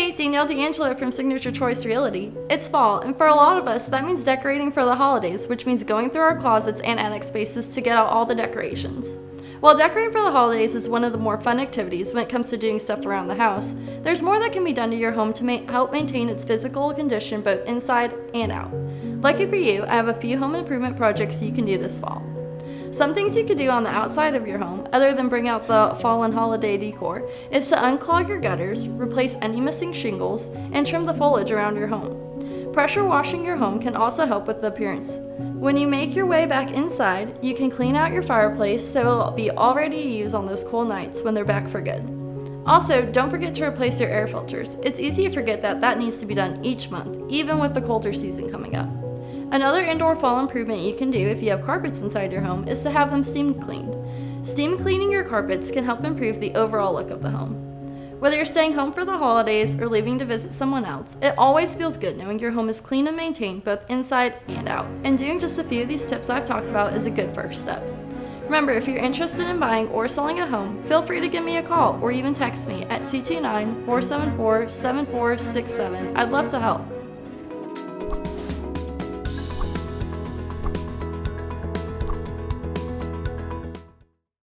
Hey, Danielle from Signature Choice Realty. It's fall, and for a lot of us, that means decorating for the holidays, which means going through our closets and attic spaces to get out all the decorations. While decorating for the holidays is one of the more fun activities when it comes to doing stuff around the house, there's more that can be done to your home to help maintain its physical condition both inside and out. Lucky for you, I have a few home improvement projects you can do this fall. Some things you could do on the outside of your home, other than bring out the fall and holiday decor, is to unclog your gutters, replace any missing shingles, and trim the foliage around your home. Pressure washing your home can also help with the appearance. When you make your way back inside, you can clean out your fireplace so it'll be all ready to use on those cool nights when they're back for good. Also, don't forget to replace your air filters. It's easy to forget that needs to be done each month, even with the colder season coming up. Another indoor fall improvement you can do if you have carpets inside your home is to have them steam cleaned. Steam cleaning your carpets can help improve the overall look of the home. Whether you're staying home for the holidays or leaving to visit someone else, it always feels good knowing your home is clean and maintained both inside and out. And doing just a few of these tips I've talked about is a good first step. Remember, if you're interested in buying or selling a home, feel free to give me a call or even text me at 229-474-7467. I'd love to help.